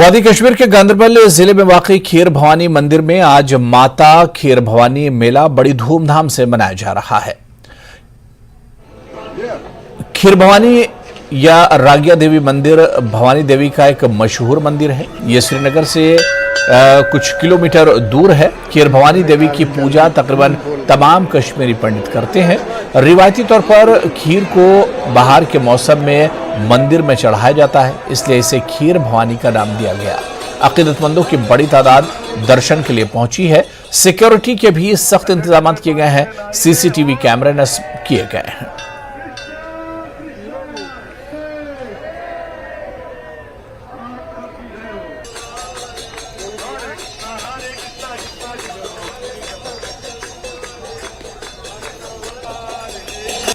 वादी कश्मीर के गांदरबल जिले में वाकई खीर भवानी मंदिर में आज माता खीर भवानी मेला बड़ी धूमधाम से मनाया जा रहा है। खीर भवानी या रागिया देवी मंदिर भवानी देवी का एक मशहूर मंदिर है। ये श्रीनगर से कुछ किलोमीटर दूर है। खीर भवानी देवी की पूजा तकरीबन तमाम कश्मीरी पंडित करते हैं। रिवायती तौर पर खीर को बाहर के मौसम में मंदिर में चढ़ाया जाता है, इसलिए इसे खीर भवानी का नाम दिया गया। अकीदतमंदों की बड़ी तादाद दर्शन के लिए पहुंची है। सिक्योरिटी के भी सख्त इंतजाम किए गए हैं। सीसीटीवी कैमरे नस्ब किए गए हैं।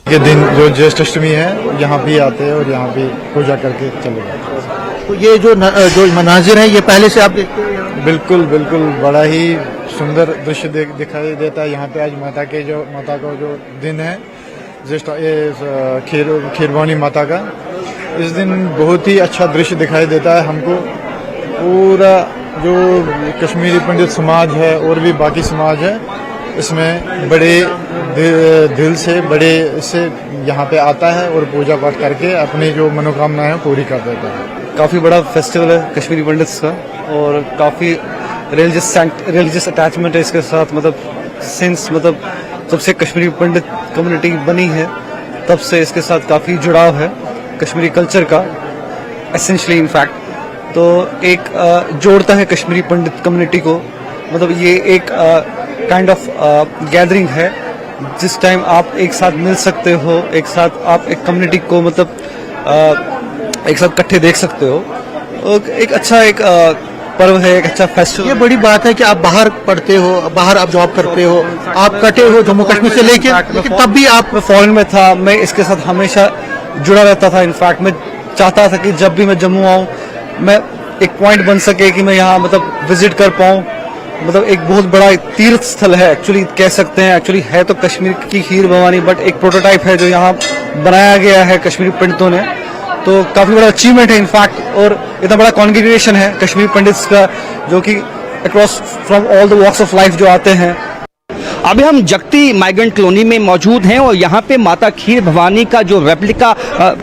के दिन जो ज्येष्ठ अष्टमी है यहाँ भी आते हैं और यहाँ भी पूजा करके चले जाते हैं। तो ये जो मनाजिर है ये पहले से आप देखते हैं? बिल्कुल बिल्कुल, बड़ा ही सुंदर दृश्य दिखाई देता है। यहाँ पे आज माता का जो दिन है ज्येष्ठ खीर भवानी माता का, इस दिन बहुत ही अच्छा दृश्य दिखाई देता है हमको। पूरा जो कश्मीरी पंडित समाज है और भी बाकी समाज है, इसमें बड़े दिल से यहाँ पे आता है और पूजा पाठ करके अपनी जो मनोकामनाएं पूरी कर देता है। काफ़ी बड़ा फेस्टिवल है कश्मीरी पंडित्स का और काफ़ी रिलीजियस अटैचमेंट है इसके साथ। मतलब जब से कश्मीरी पंडित कम्युनिटी बनी है तब से इसके साथ काफ़ी जुड़ाव है कश्मीरी कल्चर का एसेंशियली इनफैक्ट। तो एक जोड़ता है कश्मीरी पंडित कम्युनिटी को। मतलब ये एक काइंड ऑफ गैदरिंग है जिस टाइम आप एक साथ मिल सकते हो, एक साथ आप एक कम्युनिटी को एक साथ इकट्ठे देख सकते हो। एक अच्छा पर्व है, एक अच्छा फेस्टिवल। ये बड़ी बात है कि आप बाहर पढ़ते हो, बाहर आप जॉब करते हो, आप कटे हो जम्मू कश्मीर से लेकिन तब भी आप फॉरेन में था। मैं इसके साथ हमेशा जुड़ा रहता था। इनफैक्ट मैं चाहता था कि जब भी मैं जम्मू आऊँ मैं एक पॉइंट बन सके कि मैं यहाँ विजिट कर पाऊँ। एक बहुत बड़ा तीर्थ स्थल है एक्चुअली कह सकते हैं। एक्चुअली है तो कश्मीर की खीर भवानी, बट एक प्रोटोटाइप है जो यहाँ बनाया गया है कश्मीरी पंडितों ने। तो काफी बड़ा अचीवमेंट है इनफैक्ट। और इतना बड़ा कॉन्ग्रीगेशन है कश्मीरी पंडित्स का जो कि across from all the walks of life जो आते हैं। अभी हम जगती माइग्रेंट कॉलोनी में मौजूद हैं और यहाँ पे माता खीर भवानी का जो रेप्लिका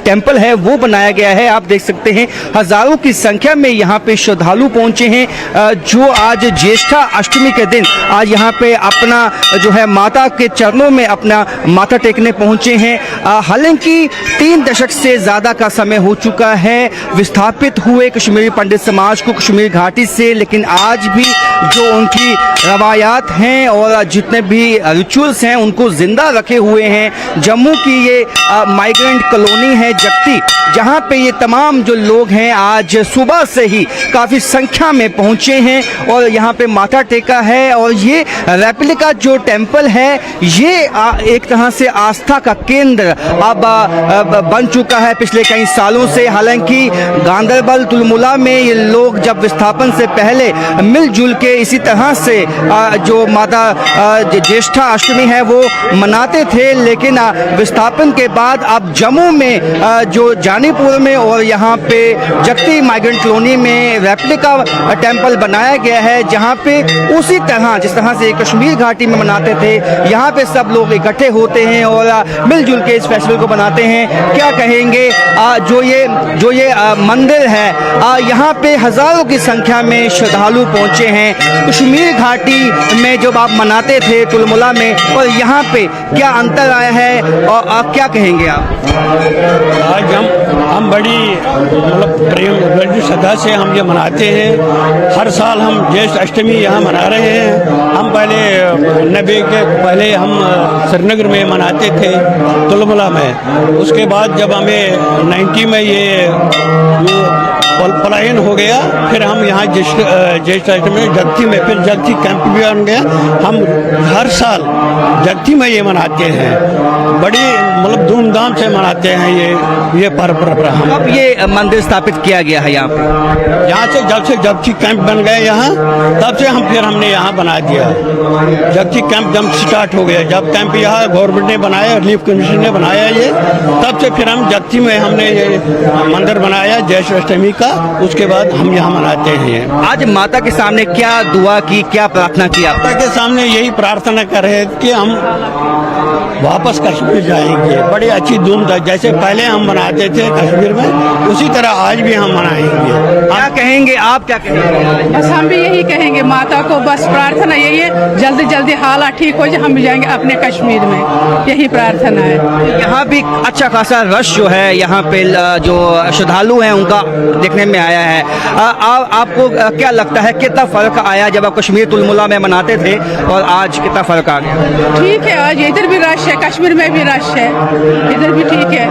टेम्पल है वो बनाया गया है। आप देख सकते हैं हजारों की संख्या में यहाँ पे श्रद्धालु पहुँचे हैं जो आज ज्येष्ठा अष्टमी के दिन आज यहाँ पे अपना जो है माता के चरणों में अपना माथा टेकने पहुँचे हैं। हालांकि 3 दशक से ज़्यादा का समय हो चुका है विस्थापित हुए कश्मीरी पंडित समाज को कश्मीर घाटी से, लेकिन आज भी जो उनकी रवायात हैं और जितने भी रिचुअल्स हैं उनको जिंदा रखे हुए हैं। जम्मू की ये माइग्रेंट कॉलोनी है जगती, जहां पे ये तमाम जो लोग हैं आज सुबह से ही काफ़ी संख्या में पहुंचे हैं और यहां पे माथा टेका है। और ये रेप्लिका जो टेम्पल है ये एक तरह से आस्था का केंद्र अब बन चुका है पिछले कई सालों से। हालांकि गांदरबल तुलमुला में ये लोग जब विस्थापन से पहले मिलजुल के इसी तरह से जो माता ज्येष्ठा अष्टमी है वो मनाते थे, लेकिन विस्थापन के बाद अब जम्मू में जो जानीपुर में और यहाँ पे जगती माइग्रेंट कॉलोनी में रेप्लिका टेम्पल बनाया गया है, जहाँ पे उसी तरह जिस तरह से कश्मीर घाटी में मनाते थे यहाँ पे सब लोग इकट्ठे होते हैं और मिलजुल के इस फेस्टिवल को मनाते हैं। क्या कहेंगे जो ये मंदिर है यहाँ पे हजारों की संख्या में श्रद्धालु पहुँचे हैं। कश्मीर घाटी में जब आप मनाते थे तुलमुला में और यहाँ पे क्या अंतर आया है और आप क्या कहेंगे आप? आज हम बड़ी प्रेम बड़ी श्रद्धा से हम ये मनाते हैं। हर साल हम ज्येष्ठ अष्टमी यहाँ मना रहे हैं। हम पहले 90 के पहले हम श्रीनगर में मनाते थे तुलमुला में। उसके बाद जब हमें 90 में ये पलायन हो गया फिर हम यहाँ ज्येष्ठ अष्टमी जगती में फिर जगती कैंप भी बन गया। हम हर साल जगती में ये मनाते हैं। बड़ी मतलब धूमधाम से मनाते हैं ये पर्व हम। अब ये मंदिर स्थापित किया गया है यहाँ पे? यहाँ से जब से कैंप बन गए यहाँ, तब से हमने यहाँ बना दिया। जब से कैंप स्टार्ट हो गया, जब कैंप यहाँ गवर्नमेंट ने बनाया, रिलीफ कमीशन ने बनाया ये, तब से फिर हम जगती में हमने ये मंदिर बनाया जयेश अष्टमी का। उसके बाद हम यहाँ मनाते हैं। आज माता के सामने क्या दुआ की, क्या प्रार्थना की आप? माता के सामने यही प्रार्थना कर रहे थे कि हम वापस कश्मीर जाएंगे बड़ी अच्छी धूमधाम, जैसे पहले हम मनाते थे कश्मीर में, उसी तरह आज भी हम मनाएंगे। क्या कहेंगे आप, क्या कहेंगे? बस हम भी यही कहेंगे माता को, बस प्रार्थना यही है जल्दी जल्दी हालात ठीक हो जाए, हम भी जाएंगे अपने कश्मीर में, यही प्रार्थना है। यहाँ भी अच्छा खासा रश जो है यहाँ पे जो श्रद्धालु हैं उनका देखने में आया है। आपको क्या लगता है कितना फर्क आया जब आप कश्मीर तुलमुला में मनाते थे और आज कितना फर्क आ गया? ठीक है, आज इधर भी रश है, कश्मीर में भी रश है, इधर भी ठीक है।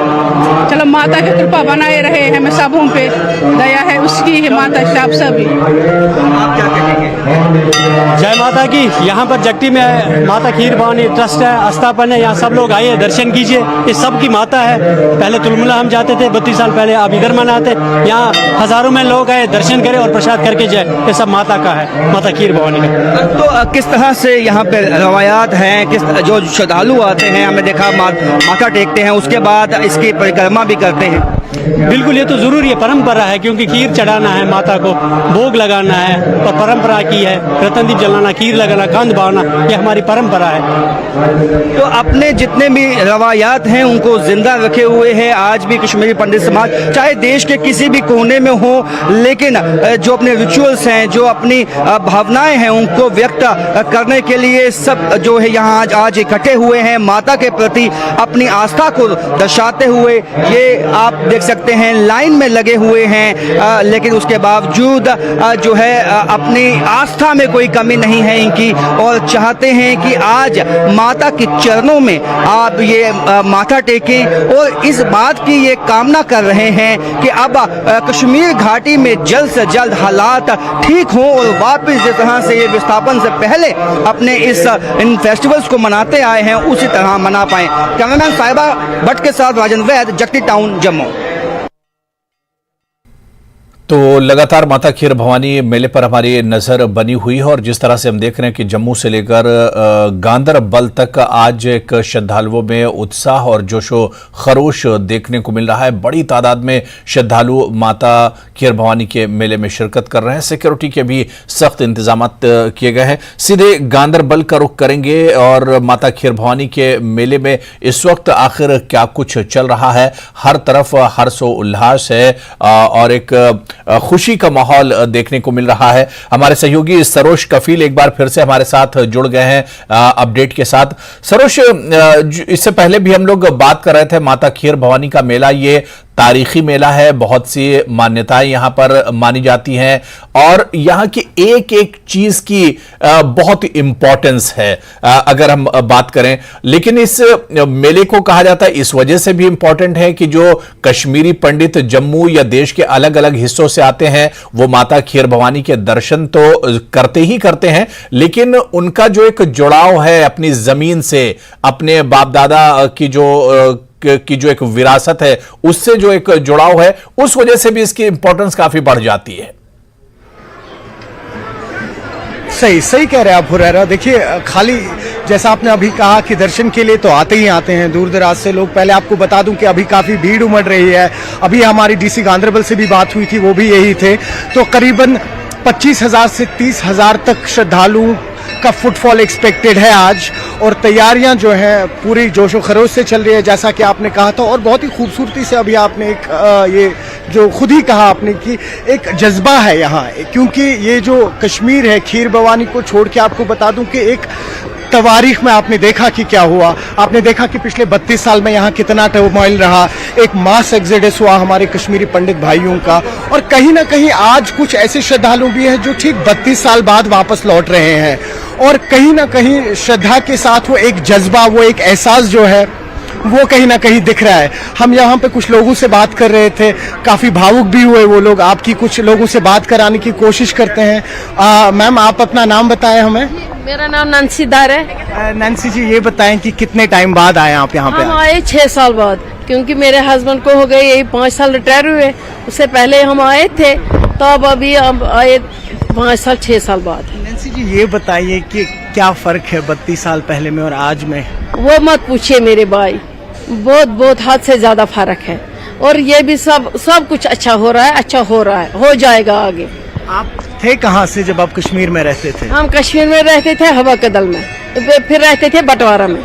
चलो माता की कृपा बनाए रहे, हमें सबों पे दया है उसकी, है माता साहब सभी। आप क्या कहेंगे? जय माता की। यहाँ पर जगती में माता खीर भवानी ट्रस्ट है, स्थापन है, यहाँ सब लोग आइए दर्शन कीजिए। ये सब की माता है। पहले तुलमुला हम जाते थे 32 साल पहले, अब इधर मनाते। यहाँ हजारों में लोग आए, दर्शन करें और प्रसाद करके जाए। ये सब माता का है, माता खीर भवानी का। तो किस तरह से यहाँ पे रवायात हैं, किस जो श्रद्धालु आते हैं, हमने देखा माथा टेकते हैं, उसके बाद इसकी परिक्रमा भी करते हैं। बिल्कुल, ये तो जरूरी है, परंपरा है, क्योंकि खीर चढ़ाना है माता को, भोग लगाना है और परंपरा की है। रतन दीप जलाना, खीर लगाना, कंद बाना, ये हमारी परंपरा है। तो अपने जितने भी रवायात हैं उनको जिंदा रखे हुए हैं आज भी कश्मीरी पंडित समाज, चाहे देश के किसी भी कोने में हो, लेकिन जो अपने रिचुअल्स हैं, जो अपनी भावनाएं हैं, उनको व्यक्त करने के लिए सब जो है यहाँ आज इकट्ठे हुए हैं, माता के प्रति अपनी आस्था को दर्शाते हुए। ये आप देख सकते हैं लाइन में लगे हुए हैं, लेकिन उसके बावजूद जो है अपनी आस्था में कोई कमी नहीं है इनकी, और चाहते हैं कि आज माता के चरणों में आप ये माथा टेकें, और इस बात की ये कामना कर रहे हैं कि अब कश्मीर घाटी में जल्द से जल्द हालात ठीक हों और वापस जिस तरह से ये विस्थापन से पहले अपने इन फेस्टिवल्स को मनाते आए हैं उसी तरह मना पाएं। कैमरामैन साहिबा भट्ट के साथ राजन वैद, जगती टाउन, जम्मू। तो लगातार माता खीर भवानी मेले पर हमारी नजर बनी हुई है, और जिस तरह से हम देख रहे हैं कि जम्मू से लेकर गांदरबल तक आज एक श्रद्धालुओं में उत्साह और जोशो खरोश देखने को मिल रहा है। बड़ी तादाद में श्रद्धालु माता खीर भवानी के मेले में शिरकत कर रहे हैं। सिक्योरिटी के भी सख्त इंतजाम किए गए हैं। सीधे गांदरबल का रुख करेंगे और माता खीर भवानी के मेले में इस वक्त आखिर क्या कुछ चल रहा है। हर तरफ हर्षो उल्लास है और एक खुशी का माहौल देखने को मिल रहा है। हमारे सहयोगी सरोज कफील एक बार फिर से हमारे साथ जुड़ गए हैं अपडेट के साथ। सरोज, इससे पहले भी हम लोग बात कर रहे थे, माता खीर भवानी का मेला ये तारीखी मेला है, बहुत सी मान्यताएं यहां पर मानी जाती हैं और यहां की एक एक चीज की बहुत इंपॉर्टेंस है अगर हम बात करें। लेकिन इस मेले को कहा जाता है इस वजह से भी इंपॉर्टेंट है कि जो कश्मीरी पंडित जम्मू या देश के अलग अलग हिस्सों से आते हैं वो माता खीर भवानी के दर्शन तो करते ही करते हैं, लेकिन उनका जो एक जुड़ाव है अपनी जमीन से, अपने बाप दादा की जो एक विरासत है उससे जो एक जुड़ाव है, उस वजह से भी इसकी इंपॉर्टेंस काफी बढ़ जाती है। सही कह रहे हैं आप हुरैरा। देखिए, खाली जैसा आपने अभी कहा कि दर्शन के लिए तो आते ही आते हैं दूर दराज से लोग। पहले आपको बता दूं कि अभी काफ़ी भीड़ उमड़ रही है। अभी हमारी डीसी गांदरबल से भी बात हुई थी, वो भी यही थे। तो करीबन 25,000 से 30,000 तक श्रद्धालु का फुटफॉल एक्सपेक्टेड है आज, और तैयारियां जो हैं पूरी जोशो खरोश से चल रही है जैसा कि आपने कहा था। और बहुत ही खूबसूरती से अभी आपने एक ये जो खुद ही कहा आपने कि एक जज्बा है यहाँ, क्योंकि ये जो कश्मीर है, खीर भवानी को छोड़ के आपको बता दूं कि एक तवारीख में आपने देखा कि क्या हुआ। आपने देखा कि पिछले 32 साल में यहाँ कितना टर्मोइल रहा, एक मास एक्सोडस हुआ हमारे कश्मीरी पंडित भाइयों का, और कहीं ना कहीं आज कुछ ऐसे श्रद्धालु भी हैं जो ठीक 32 साल बाद वापस लौट रहे हैं। और कहीं ना कहीं श्रद्धा के साथ वो एक जज्बा, वो एक एहसास जो है वो कहीं ना कहीं दिख रहा है। हम यहाँ पे कुछ लोगों से बात कर रहे थे, काफी भावुक भी हुए वो लोग। आपकी कुछ लोगों से बात कराने की कोशिश करते हैं। मैम, आप अपना नाम बताएं हमें। मेरा नाम नंसी दार है। नैन्सी जी, ये बताएं कि कितने टाइम बाद आए आप यहाँ पे? हम आए 6 साल बाद, क्योंकि मेरे हस्बैंड को हो गए यही 5 साल रिटायर हुए। उससे पहले हम आए थे, तो अब अभी हम आए 5 साल 6 साल बाद। नैन्सी जी, ये बताइए कि क्या फर्क है 32 साल पहले में और आज में? वो मत पूछिए मेरे भाई, बहुत बहुत हद से ज्यादा फर्क है। और ये भी सब कुछ अच्छा हो रहा है, हो जाएगा आगे। आप थे कहाँ से जब आप कश्मीर में रहते थे? हम कश्मीर में रहते थे, हवा कदल में, फिर रहते थे बंटवारा में।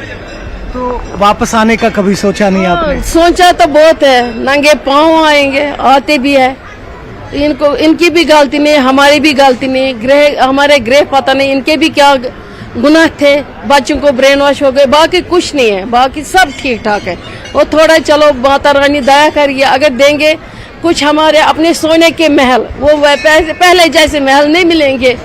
तो वापस आने का कभी सोचा नहीं आपने? सोचा तो बहुत है, नंगे पाँव आएंगे, आते भी है। इनकी भी गलती नहीं, हमारी भी गलती नहीं। हमारे गृह पता नहीं इनके भी क्या गुनाह थे, बच्चों को ब्रेन वॉश हो गए। बाकी कुछ नहीं है, बाकी सब ठीक ठाक है। वो थोड़ा चलो माता रानी दया करिए, अगर देंगे कुछ हमारे अपने सोने के महल, वो पहले जैसे महल नहीं मिलेंगे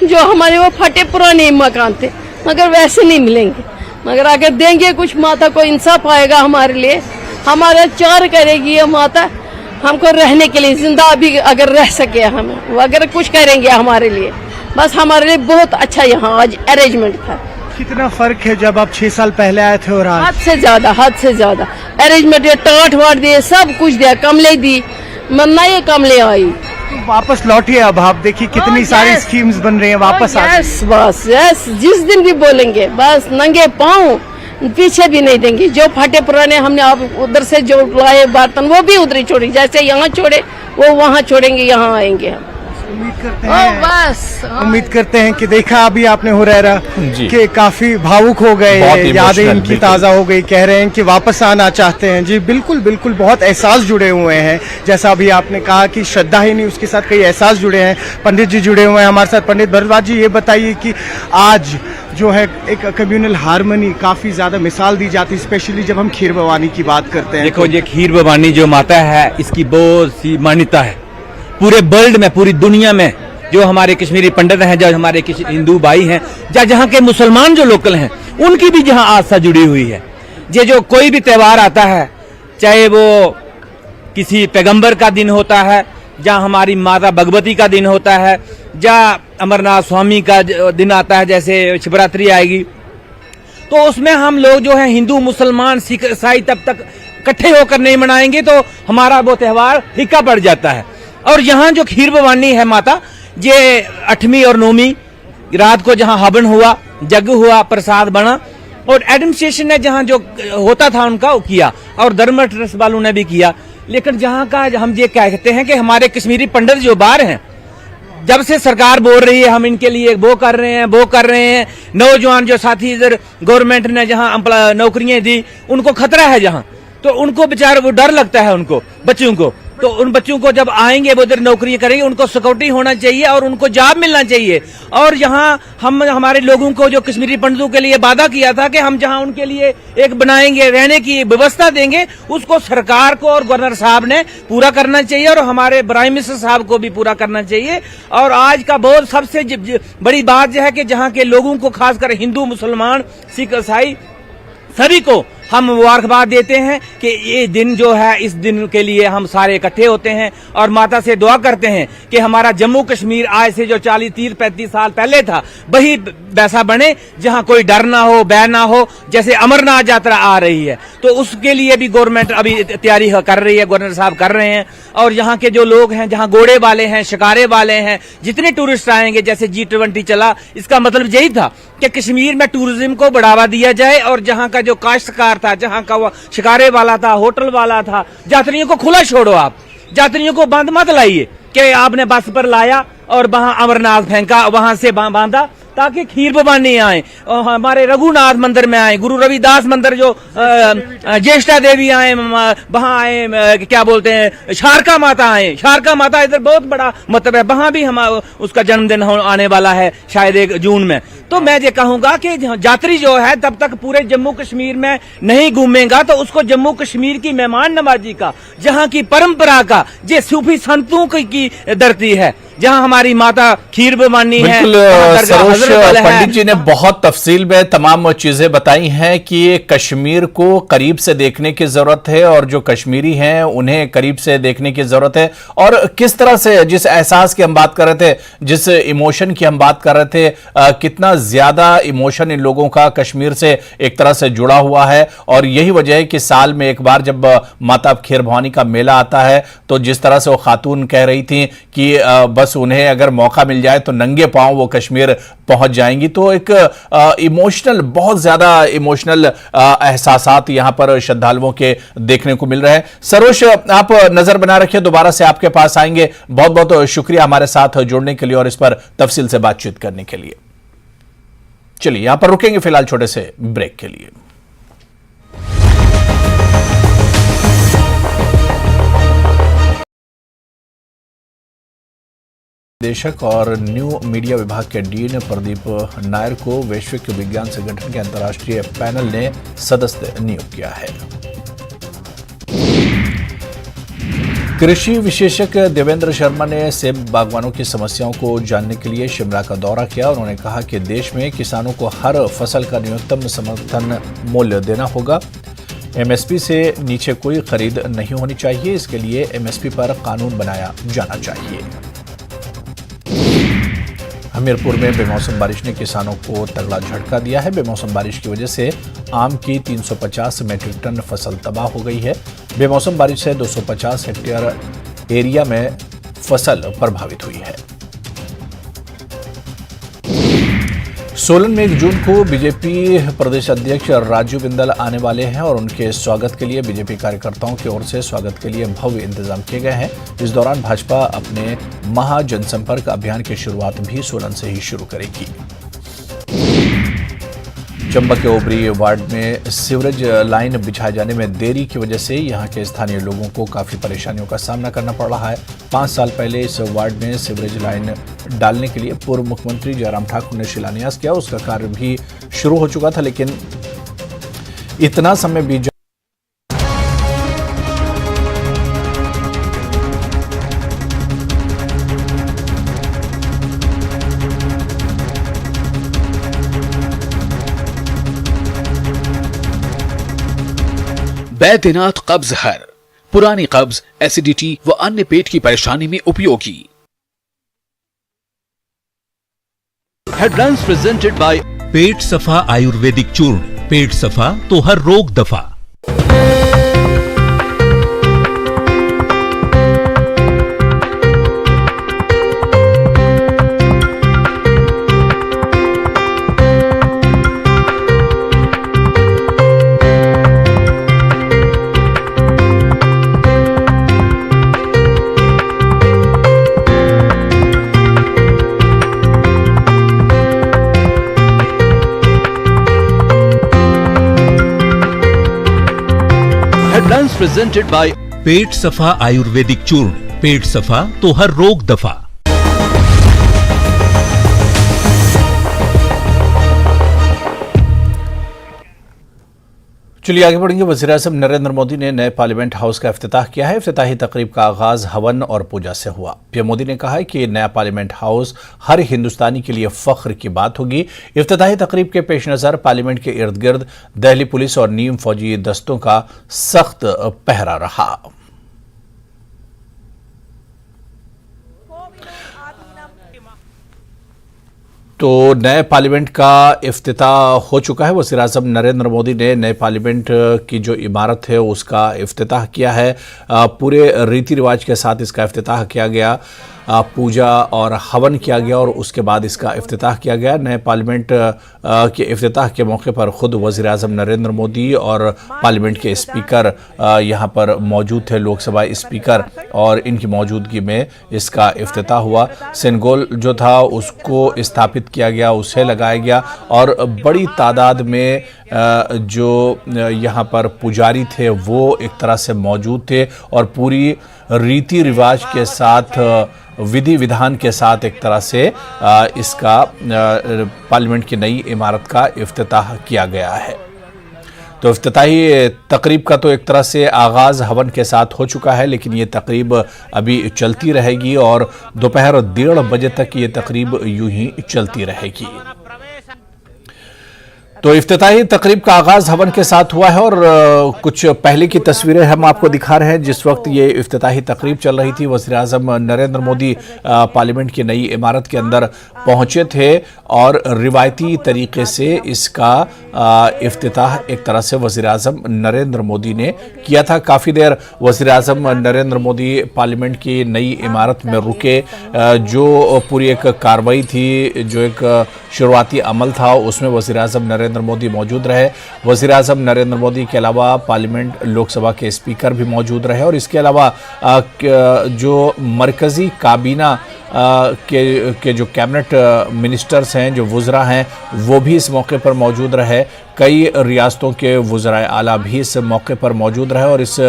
जो हमारे वो फटे पुराने मकान थे, मगर वैसे नहीं मिलेंगे। मगर अगर देंगे कुछ, माता को इंसाफ आएगा हमारे लिए, हमारा चार करेगी ये माता हमको रहने के लिए, जिंदा भी अगर रह सके हम, वो अगर कुछ करेंगे हमारे लिए, बस हमारे लिए बहुत अच्छा यहाँ आज अरेंजमेंट था। कितना फर्क है जब आप 6 साल पहले आए थे और आज? हद से ज्यादा अरेंजमेंट है, टाट वाट दिए, सब कुछ दिया, कमले दी, नए कमले आई। तो वापस लौटिए अब। आप देखिए कितनी सारी स्कीम्स बन रही हैं, वापस आ जाइए। बस जिस दिन भी बोलेंगे बस नंगे पाँव, पीछे भी नहीं देंगे। जो फटे पुराने हमने आप उधर से जो लाए बर्तन, वो भी उधर ही छोड़े, जैसे यहाँ छोड़े वो वहाँ छोड़ेंगे, यहाँ आएंगे हम। उम्मीद करते हैं कि देखा अभी आपने हुरैरा जी। कि काफी भावुक हो गए, यादें इनकी ताजा हो गई, कह रहे हैं कि वापस आना चाहते हैं। जी बिल्कुल बिल्कुल, बहुत एहसास जुड़े हुए हैं। जैसा अभी आपने कहा कि श्रद्धा ही नहीं, उसके साथ कई एहसास जुड़े हैं। पंडित जी जुड़े हुए हैं हमारे साथ। पंडित भरद्वाज जी, ये बताइए कि आज जो है एक कम्युनल हारमोनी काफी ज्यादा मिसाल दी जाती है, स्पेशली जब हम खीर भवानी की बात करते हैं। देखो, ये खीर भवानी जो माता है, इसकी बहुत सी मान्यता है पूरे वर्ल्ड में, पूरी दुनिया में। जो हमारे कश्मीरी पंडित हैं, जो हमारे हिंदू भाई हैं, जहाँ के मुसलमान जो लोकल हैं, उनकी भी जहाँ आस्था जुड़ी हुई है। ये जो कोई भी त्योहार आता है, चाहे वो किसी पैगंबर का दिन होता है, जहाँ हमारी माता भगवती का दिन होता है, जहाँ अमरनाथ स्वामी का दिन आता है, जैसे शिवरात्रि आएगी, तो उसमें हम लोग जो है हिंदू मुसलमान सिख ईसाई तब तक इकट्ठे होकर नहीं मनाएंगे तो हमारा वो त्योहार फीका पड़ जाता है। और यहाँ जो खीर भवानी है माता, ये 8वीं और 9वीं रात को जहाँ हवन हुआ, यज्ञ हुआ, प्रसाद बना, और एडमिनिस्ट्रेशन ने जहाँ जो होता था उनका वो किया, और धर्म ट्रस्ट वालों ने भी किया। लेकिन जहाँ का हम ये कहते हैं कि हमारे कश्मीरी पंडित जो बाहर हैं, जब से सरकार बोल रही है हम इनके लिए वो कर रहे हैं, नौजवान जो साथी इधर गवर्नमेंट ने जहाँ नौकरियां दी, उनको खतरा है जहाँ, तो उनको बेचारे वो डर लगता है उनको बच्चों को। तो उन बच्चों को जब आएंगे वो उधर नौकरियां करेंगे, उनको सिक्योरिटी होना चाहिए और उनको जॉब मिलना चाहिए। और यहाँ हम हमारे लोगों को जो कश्मीरी पंडितों के लिए वादा किया था कि हम जहाँ उनके लिए एक बनाएंगे, रहने की व्यवस्था देंगे, उसको सरकार को और गवर्नर साहब ने पूरा करना चाहिए, और हमारे प्राइम मिनिस्टर साहब को भी पूरा करना चाहिए। और आज का बहुत सबसे बड़ी बात यह है कि जहाँ के लोगों को, खासकर हिंदू मुसलमान सिख ईसाई सभी को हम मुबारकबाद देते हैं कि ये दिन जो है, इस दिन के लिए हम सारे इकट्ठे होते हैं और माता से दुआ करते हैं कि हमारा जम्मू कश्मीर आज से जो 40, 30, 35 साल पहले था, वही वैसा बने, जहां कोई डर ना हो, भय ना हो। जैसे अमरनाथ यात्रा आ रही है, तो उसके लिए भी गवर्नमेंट अभी तैयारी कर रही है, गवर्नर साहब कर रहे हैं। और यहाँ के जो लोग हैं, जहाँ घोड़े वाले हैं, शिकारे वाले हैं, जितने टूरिस्ट आएंगे, जैसे G20 चला, इसका मतलब यही था कि कश्मीर में टूरिज्म को बढ़ावा दिया जाए, और जहाँ का जो काश्तकार था, जहाँ का वो शिकारे वाला था, होटल वाला था, यात्रियों को खुला छोड़ो। आप यात्रियों को बंद मत लाइए कि आपने बस पर लाया और वहां अमरनाथ फेंका, वहां से बांधा, ताकि खीर भवानी आए, हमारे रघुनाथ मंदिर में आए, गुरु रविदास मंदिर जो ज्येष्ठा देवी आए, वहां आए, क्या बोलते हैं, शारका माता आए। शारका माता इधर बहुत बड़ा मतलब है, वहां भी हम उसका जन्मदिन आने वाला है शायद 1 जून में। तो मैं ये कहूंगा कि यात्री जो है तब तक पूरे जम्मू कश्मीर में नहीं घूमेगा, तो उसको जम्मू कश्मीर की मेहमान नवाजी का, जहाँ की परंपरा का, ये सूफी संतों की धरती है, जहां हमारी माता खीर भवानी है, बिल्कुल वहां दरगाह सरोज हजरत वाला है। पंडित जी ने बहुत तफसील में तमाम चीजें बताई हैं कि कश्मीर को करीब से देखने की जरूरत है और जो कश्मीरी हैं उन्हें करीब से देखने की जरूरत है, और किस तरह से जिस एहसास की हम बात कर रहे थे, जिस इमोशन की हम बात कर रहे थे, कितना ज्यादा इमोशन इन लोगों का कश्मीर से एक तरह से जुड़ा हुआ है। और यही वजह है कि साल में एक बार जब माता खीर भवानी का मेला आता है तो जिस तरह से वो खातून कह रही थी कि बस उन्हें अगर मौका मिल जाए तो नंगे पांव वो कश्मीर पहुंच जाएंगी, तो एक इमोशनल, बहुत ज्यादा इमोशनल एहसासात यहां पर श्रद्धालुओं के देखने को मिल रहे हैं। सरोज, आप नजर बना रखिए, दोबारा से आपके पास आएंगे। बहुत बहुत शुक्रिया हमारे साथ जुड़ने के लिए और इस पर तफसील से बातचीत करने के लिए। चलिए यहां पर रुकेंगे फिलहाल छोटे से ब्रेक के लिए। निदेशक और न्यू मीडिया विभाग के डीन प्रदीप नायर को वैश्विक विज्ञान संगठन के अंतर्राष्ट्रीय पैनल ने सदस्य नियुक्त किया है। कृषि विशेषज्ञ देवेंद्र शर्मा ने सेब बागवानों की समस्याओं को जानने के लिए शिमला का दौरा किया। उन्होंने कहा कि देश में किसानों को हर फसल का न्यूनतम समर्थन मूल्य देना होगा। एमएसपी से नीचे कोई खरीद नहीं होनी चाहिए, इसके लिए एमएसपी पर कानून बनाया जाना चाहिए। हमीरपुर में बेमौसम बारिश ने किसानों को तगड़ा झटका दिया है। बेमौसम बारिश की वजह से आम की 350 मीट्रिक टन फसल तबाह हो गई है। बेमौसम बारिश से 250 हेक्टेयर एरिया में फसल प्रभावित हुई है। सोलन में 1 जून को बीजेपी प्रदेश अध्यक्ष राजू बिंदल आने वाले हैं और उनके स्वागत के लिए बीजेपी कार्यकर्ताओं की ओर से स्वागत के लिए भव्य इंतजाम किए गए हैं। इस दौरान भाजपा अपने महा जनसंपर्क अभियान की शुरुआत भी सोलन से ही शुरू करेगी। चंबा के ओबरी वार्ड में सीवरेज लाइन बिछाए जाने में देरी की वजह से यहां के स्थानीय लोगों को काफी परेशानियों का सामना करना पड़ रहा है। 5 साल पहले इस वार्ड में सीवरेज लाइन डालने के लिए पूर्व मुख्यमंत्री जयराम ठाकुर ने शिलान्यास किया। उसका कार्य भी शुरू हो चुका था, लेकिन इतना समय बीत बैद्यनाथ कब्ज हर, पुरानी कब्ज, एसिडिटी व अन्य पेट की परेशानी में उपयोगी। हेडलाइंस प्रेजेंटेड बाय पेट सफा आयुर्वेदिक चूर्ण, पेट सफा तो हर रोग दफा। प्रेजेंटेड बाय पेट सफा आयुर्वेदिक चूर्ण, पेट सफा तो हर रोग दफा। चलिए आगे बढ़ेंगे। वज़ीर-ए-आज़म नरेंद्र मोदी ने नए पार्लियामेंट हाउस का इफ्तिताह किया है। इफ्तिताही तकरीब का आगाज हवन और पूजा से हुआ। पीएम मोदी ने कहा है कि नया पार्लियामेंट हाउस हर हिंदुस्तानी के लिए फख्र की बात होगी। इफ्तिताही तकरीब के पेश नज़र पार्लियामेंट के इर्द गिर्द दिल्ली पुलिस और नीम फौजी दस्तों का सख्त पहरा रहा। तो नए पार्लियामेंट का इफ्तिताह हो चुका है। वज़ीर-ए-आज़म नरेंद्र मोदी ने नए पार्लियामेंट की जो इमारत है उसका इफ्तिताह किया है। पूरे रीति रिवाज के साथ इसका इफ्तिताह किया गया, पूजा और हवन किया गया और उसके बाद इसका इफ्तिताह किया गया। नए पार्लियामेंट के इफ्तिताह के मौके पर खुद वज़ीर-ए-आज़म नरेंद्र मोदी और पार्लियामेंट के स्पीकर यहाँ पर मौजूद थे, लोकसभा स्पीकर, और इनकी मौजूदगी में इसका इफ्तिताह हुआ। सिंगोल जो था उसको स्थापित किया गया, उसे लगाया गया और बड़ी तादाद में जो यहाँ पर पुजारी थे वो एक तरह से मौजूद थे और पूरी रीति रिवाज के साथ, विधि विधान के साथ एक तरह से इसका पार्लियामेंट की नई इमारत का इफ्तिताह किया गया है। तो इफ्तिताही तकरीब का तो एक तरह से आगाज हवन के साथ हो चुका है, लेकिन ये तकरीब अभी चलती रहेगी और दोपहर 1:30 बजे तक ये तकरीब यूं ही चलती रहेगी। तो इफ्तिताही तकरीब का आगाज हवन के साथ हुआ है और कुछ पहले की तस्वीरें हम आपको दिखा रहे हैं। जिस वक्त ये इफ्तिताही तकरीब चल रही थी, वज़ीर-ए-आज़म नरेंद्र मोदी पार्लियामेंट की नई इमारत के अंदर पहुंचे थे और रिवायती तरीके से इसका इफ्तिताह एक तरह से वज़ीर-ए-आज़म नरेंद्र मोदी ने किया था। काफ़ी देर वज़ीर-ए-आज़म नरेंद्र मोदी पार्लियामेंट की नई इमारत में रुके। जो पूरी एक कार्रवाई थी, जो एक शुरुआती अमल था, उसमें वज़ीर-ए-आज़म नरेंद्र मोदी मौजूद रहे। वज़ीर-ए-आज़म नरेंद्र मोदी के अलावा पार्लियामेंट लोकसभा के स्पीकर भी मौजूद रहे और इसके अलावा जो मरकज़ी काबीना के जो कैबिनेट मिनिस्टर्स हैं, जो वुज़रा हैं, वो भी इस मौके पर मौजूद रहे। कई रियासतों के वुज़राए आला भी इस मौके पर मौजूद रहे और इस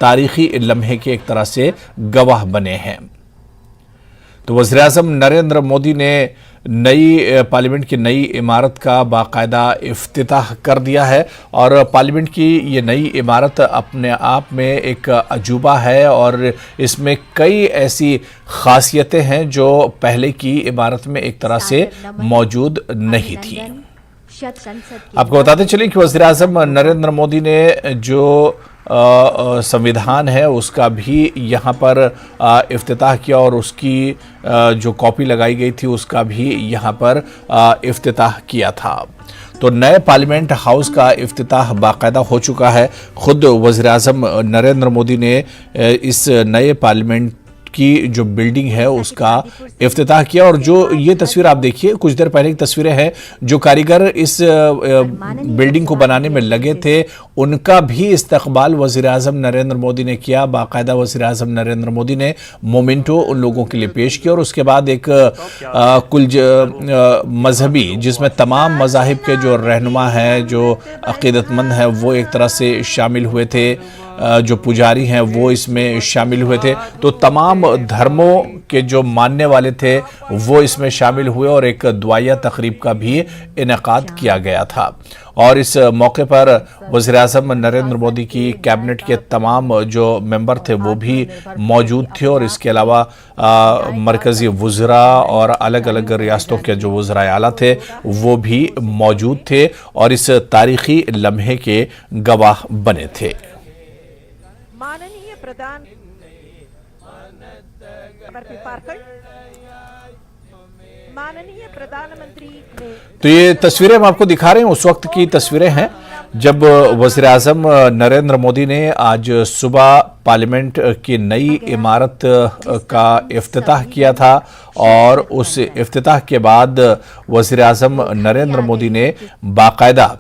तारीख़ी लम्हे के एक तरह से गवाह बने हैं। तो वज़ीर-ए-आज़म नरेंद्र मोदी ने नई पार्लियामेंट की नई इमारत का बाकायदा इफ्तिताह कर दिया है और पार्लियामेंट की ये नई इमारत अपने आप में एक अजूबा है और इसमें कई ऐसी खासियतें हैं जो पहले की इमारत में एक तरह से मौजूद नहीं थी। आपको बताते चलें कि वज़ीर-ए-आज़म नरेंद्र मोदी ने जो संविधान है उसका भी यहाँ पर इफ्तिताह किया और उसकी जो कॉपी लगाई गई थी उसका भी यहाँ पर इफ्तिताह किया था। तो नए पार्लियामेंट हाउस का इफ्तिताह बाकायदा हो चुका है। खुद वज़ीर-ए-आज़म नरेंद्र मोदी ने इस नए पार्लियामेंट की जो बिल्डिंग है उसका इफ्तिताह किया और जो ये तस्वीर आप देखिए, कुछ देर पहले की तस्वीरें हैं। जो कारीगर इस बिल्डिंग को बनाने में लगे थे उनका भी इस्तकबाल वज़ीर-ए-आज़म नरेंद्र मोदी ने किया। बाकायदा वज़ीर-ए-आज़म नरेंद्र मोदी ने मोमेंटो उन लोगों के लिए पेश किया और उसके बाद एक कुल मजहबी, जिसमें तमाम मज़ाहिब के जो रहनुमा हैं, जो अक़ीदतमंद हैं, वो एक तरह से शामिल हुए थे। जो पुजारी हैं वो इसमें शामिल हुए थे। तो तमाम धर्मों के जो मानने वाले थे वो इसमें शामिल हुए और एक दुआया तकरीब का भी इनेकाद किया गया था। और इस मौके पर वज़ीर-ए-आज़म नरेंद्र मोदी की कैबिनेट के तमाम जो मेंबर थे वो भी मौजूद थे और इसके अलावा मरकज़ी वुज़रा और अलग अलग रियासतों के जो वुज़राए आला थे वो भी मौजूद थे और इस तारीख़ी लम्हे के गवाह बने थे। माननीय प्रधान माननीय प्रधानमंत्री ने, तो ये तस्वीरें हम आपको दिखा रहे हैं उस वक्त की तस्वीरें हैं जब वज़ीर-ए-आज़म नरेंद्र मोदी ने आज सुबह पार्लियामेंट की नई इमारत का इफ्तिताह किया था और उस इफ्तिताह के बाद वज़ीर-ए-आज़म नरेंद्र मोदी ने बाकायदा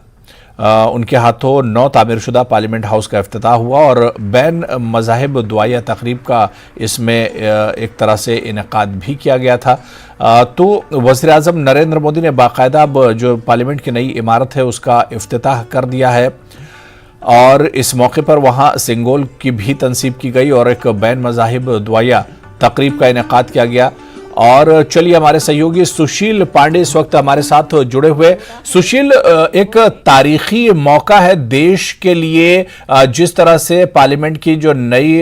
उनके हाथों 9 तामीरशुदा पार्लियामेंट हाउस का इफ्तिताह हुआ और बैन मज़ाहिब दुआया तकरीब का इसमें एक तरह से इनेकाद भी किया गया था। तो वज़ीर-ए-आज़म नरेंद्र मोदी ने बाकायदा अब जो पार्लियामेंट की नई इमारत है उसका इफ्तिताह कर दिया है और इस मौके पर वहाँ सिंगोल की भी तनसीब की गई और एक बैन मज़ाहिब दुआया तकरीब का इनेकाद किया गया। और चलिए हमारे सहयोगी सुशील पांडे इस वक्त हमारे साथ जुड़े हुए। सुशील, एक तारीखी मौका है देश के लिए, जिस तरह से पार्लियामेंट की जो नई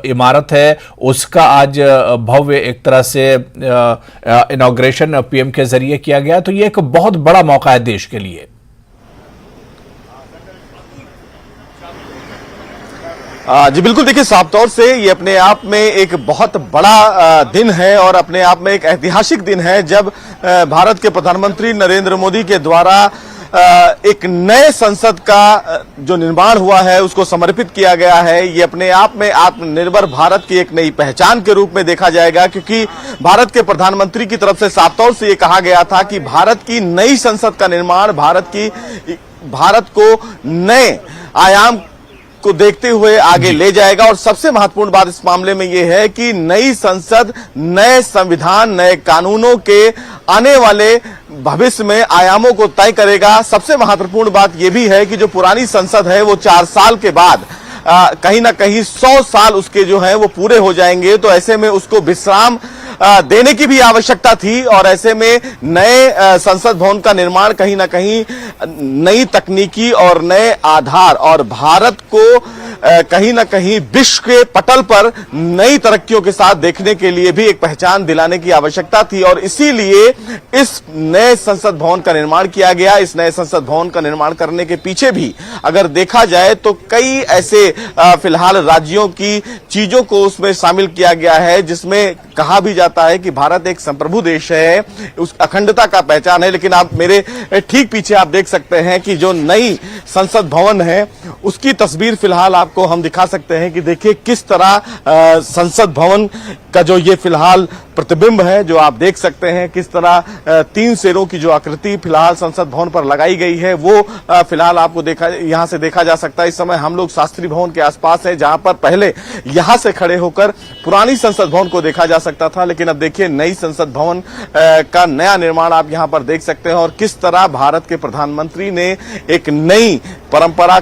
इमारत है उसका आज भव्य एक तरह से इनॉग्रेशन पीएम के जरिए किया गया, तो ये एक बहुत बड़ा मौका है देश के लिए। जी बिल्कुल, देखिए साफ तौर से ये अपने आप में एक बहुत बड़ा दिन है और अपने आप में एक ऐतिहासिक दिन है जब भारत के प्रधानमंत्री नरेंद्र मोदी के द्वारा एक नए संसद का जो निर्माण हुआ है उसको समर्पित किया गया है। ये अपने आप में आत्मनिर्भर भारत की एक नई पहचान के रूप में देखा जाएगा, क्योंकि भारत के प्रधानमंत्री की तरफ से साफ तौर से ये कहा गया था कि भारत की नई संसद का निर्माण भारत को नए आयाम को देखते हुए आगे ले जाएगा। और सबसे महत्वपूर्ण बात इस मामले में यह है कि नई संसद नए संविधान, नए कानूनों के आने वाले भविष्य में आयामों को तय करेगा। सबसे महत्वपूर्ण बात यह भी है कि जो पुरानी संसद है वो 4 साल के बाद कहीं ना कहीं 100 साल उसके जो है वो पूरे हो जाएंगे, तो ऐसे में उसको विश्राम देने की भी आवश्यकता थी और ऐसे में नए संसद भवन का निर्माण कहीं ना कहीं नई तकनीकी और नए आधार और भारत को कहीं ना कहीं विश्व के पटल पर नई तरक्कियों के साथ देखने के लिए भी एक पहचान दिलाने की आवश्यकता थी और इसीलिए इस नए संसद भवन का निर्माण किया गया। इस नए संसद भवन का निर्माण करने के पीछे भी अगर देखा जाए तो कई ऐसे फिलहाल राज्यों की चीजों को उसमें शामिल किया गया है जिसमें कहा भी जाता है कि भारत एक संप्रभु देश है, उस अखंडता का पहचान है। लेकिन आप मेरे ठीक पीछे आप देख सकते हैं कि जो नई संसद भवन है उसकी तस्वीर फिलहाल आपको हम दिखा सकते हैं कि देखिए किस तरह संसद भवन का जो ये फिलहाल प्रतिबिंब है जो आप देख सकते हैं, किस तरह 3 शेरों की जो आकृति फिलहाल संसद भवन पर लगाई गई है वो फिलहाल आपको यहां से देखा जा सकता है। इस समय हम लोग शास्त्री भवन के आसपास हैं जहां पर पहले यहां से खड़े होकर पुरानी संसद भवन को देखा जा सकता था, लेकिन अब देखिए नई संसद भवन का नया निर्माण आप यहां पर देख सकते हैं और किस तरह भारत के प्रधानमंत्री ने एक नई परंपरा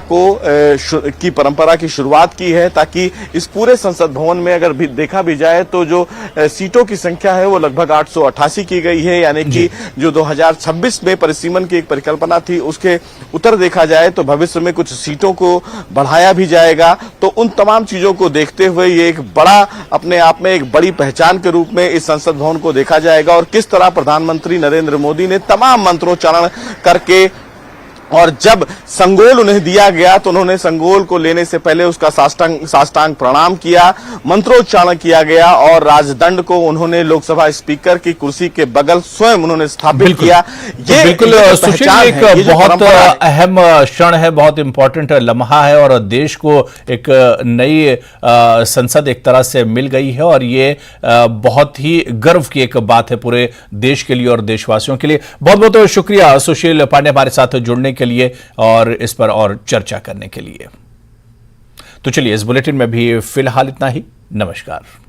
की शुरुआत की है ताकि इस पूरे संसद भवन में अगर भी देखा भी जाए तो जो सीटों की संख्या है वो लगभग 888 की गई है, यानी कि जो 2026 में परिसीमन की एक परिकल्पना थी उसके उत्तर देखा जाए तो भविष्य में कुछ सीटों को बढ़ाया भी जाएगा। तो उन तमाम चीजों को देखते हुए ये एक बड़ा अपने आप में एक बड़ी पहचान के रूप में इस संसद भवन को देखा जाएगा और किस तरह प्रधानमंत्री नरेंद्र मोदी ने तमाम मंत्रोच्चारण करके और जब संगोल उन्हें दिया गया तो उन्होंने संगोल को लेने से पहले उसका साष्टांग प्रणाम किया, मंत्रोच्चारण किया गया और राजदंड को उन्होंने लोकसभा स्पीकर की कुर्सी के बगल स्वयं उन्होंने स्थापित किया। ये बिल्कुल सुशील एक बहुत अहम क्षण है, बहुत इंपॉर्टेंट लम्हा है और देश को एक नई संसद एक तरह से मिल गई है और ये बहुत ही गर्व की एक बात है पूरे देश के लिए और देशवासियों के लिए। बहुत बहुत शुक्रिया सुशील पांडे हमारे साथ जुड़ने के लिए और इस पर और चर्चा करने के लिए। तो चलिए इस बुलेटिन में भी फिलहाल इतना ही। नमस्कार।